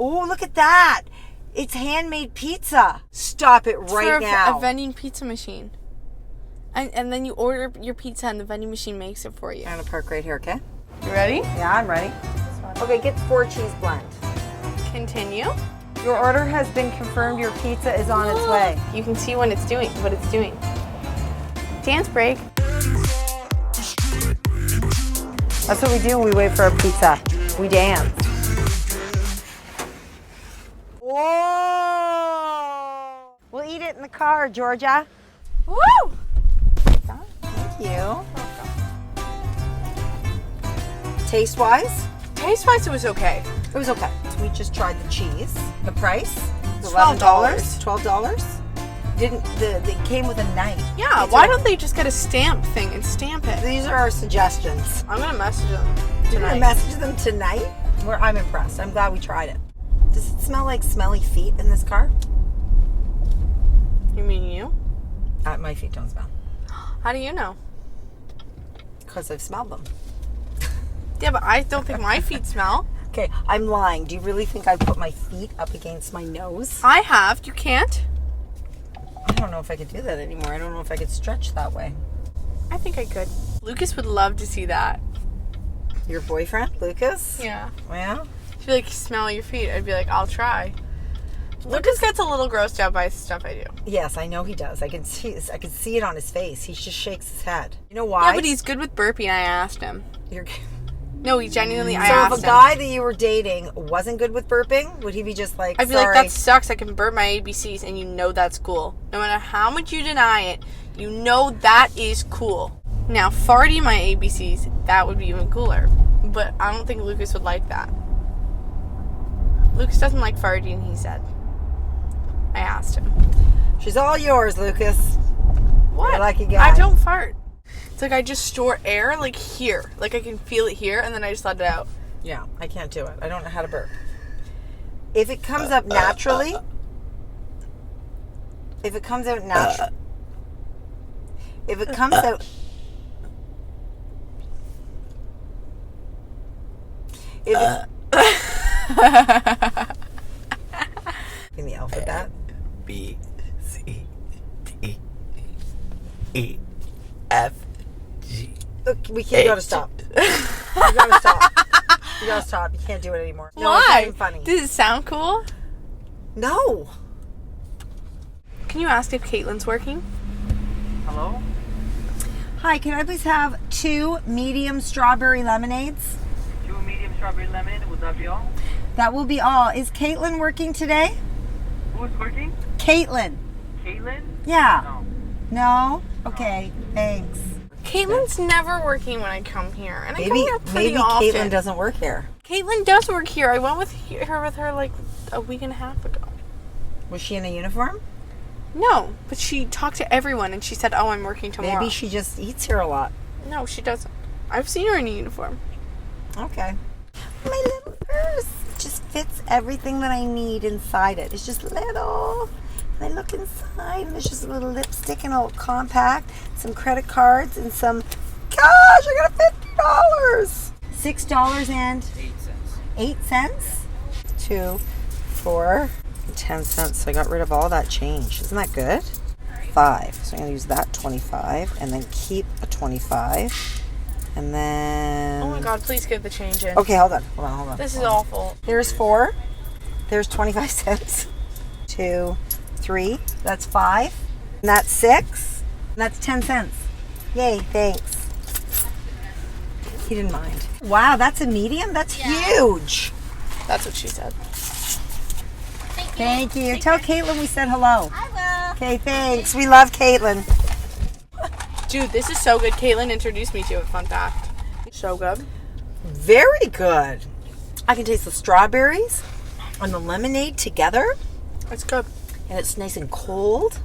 Oh, look at that. It's handmade pizza. Stop it right now. A vending pizza machine. And then you order your pizza and the vending machine makes it for you. I'm going to park right here, okay? You ready? Yeah, I'm ready. Okay, get 4 cheese blend. Continue. Your order has been confirmed. Your pizza is on its way. You can see what it's doing. Dance break. That's what we do when we wait for our pizza. We dance. Whoa! We'll eat it in the car, Georgia. Woo! Thank you. Taste-wise? Taste-wise, it was okay. It was okay. So we just tried the cheese. The price? $12. $12. They came with a knife. Yeah, why don't they just get a stamp thing and stamp it? These are our suggestions. I'm going to message them tonight. You're going to message them tonight? I'm impressed. I'm glad we tried it. Does it smell like smelly feet in this car? You mean you? My feet don't smell. How do you know? Because I've smelled them. Yeah, but I don't think my feet smell. Okay, I'm lying. Do you really think I put my feet up against my nose? I have. You can't? I don't know if I could do that anymore. I don't know if I could stretch that way. I think I could. Lucas would love to see that. Your boyfriend, Lucas? Yeah. Yeah? He'd be like, smell your feet. I'd be like, I'll try. Lucas gets a little grossed out by stuff I do. Yes, I know he does. I can see it on his face. He just shakes his head. You know why? Yeah, but he's good with burping. I asked him. No, he genuinely. I So asked if a guy that you were dating wasn't good with burping, would he be just like, I'd be sorry? like, that sucks. I can burp my ABCs, and you know that's cool. No matter how much you deny it, you know that is cool. Now, farting my ABCs, that would be even cooler. But I don't think Lucas would like that. Lucas doesn't like farting, he said. I asked him. She's all yours, Lucas. What? You're a lucky guy. I don't fart. It's like I just store air, like here. Like I can feel it here, and then I just let it out. Yeah, I can't do it. I don't know how to burp. If it comes up naturally, if it comes out naturally, if it comes out, if it, in the alphabet, B, C, D, E, F, G. look, we can't. You gotta stop. You gotta stop. You gotta stop. You can't do it anymore. No, it's not Why? even funny. Does it sound cool? No. Can you ask if Caitlin's working? Hello? Hi, can I please have 2 medium strawberry lemonades? 2 medium strawberry lemonade. Would that be all? That will be all. Is Caitlin working today? Who's working? Caitlin. Caitlin? Yeah. No. No? Okay, thanks. Caitlin's never working when I come here, and I come Maybe here pretty maybe often. Caitlin doesn't work here. Caitlin does work here. I went with her like a week and a half ago. Was she in a uniform? No, but she talked to everyone, and she said, "Oh, I'm working tomorrow." Maybe she just eats here a lot. No, she doesn't. I've seen her in a uniform. Okay. My little purse just fits everything that I need inside it. It's just little. And I look inside, and there's just a little lipstick and a little compact, some credit cards, and some. Gosh, I got $50. $6 and 8 cents. 2, 4, 10 cents. So I got rid of all that change. Isn't that good? 5. So I'm gonna use that 25, and then keep a 25, and then. Oh my God! Please get the change in. Okay, hold on. This is awful. There's 4. There's 25 cents. 2, 3. That's 5. And that's 6. And that's 10 cents. Yay, thanks. He didn't mind. Wow, that's a medium? That's huge. That's what she said. Thank you. Tell Caitlin we said hello. I will. Okay, thanks. We love Caitlin. Dude, this is so good. Caitlin introduced me to it. Fun fact. So good. Very good. I can taste the strawberries and the lemonade together. It's good. And it's nice and cold.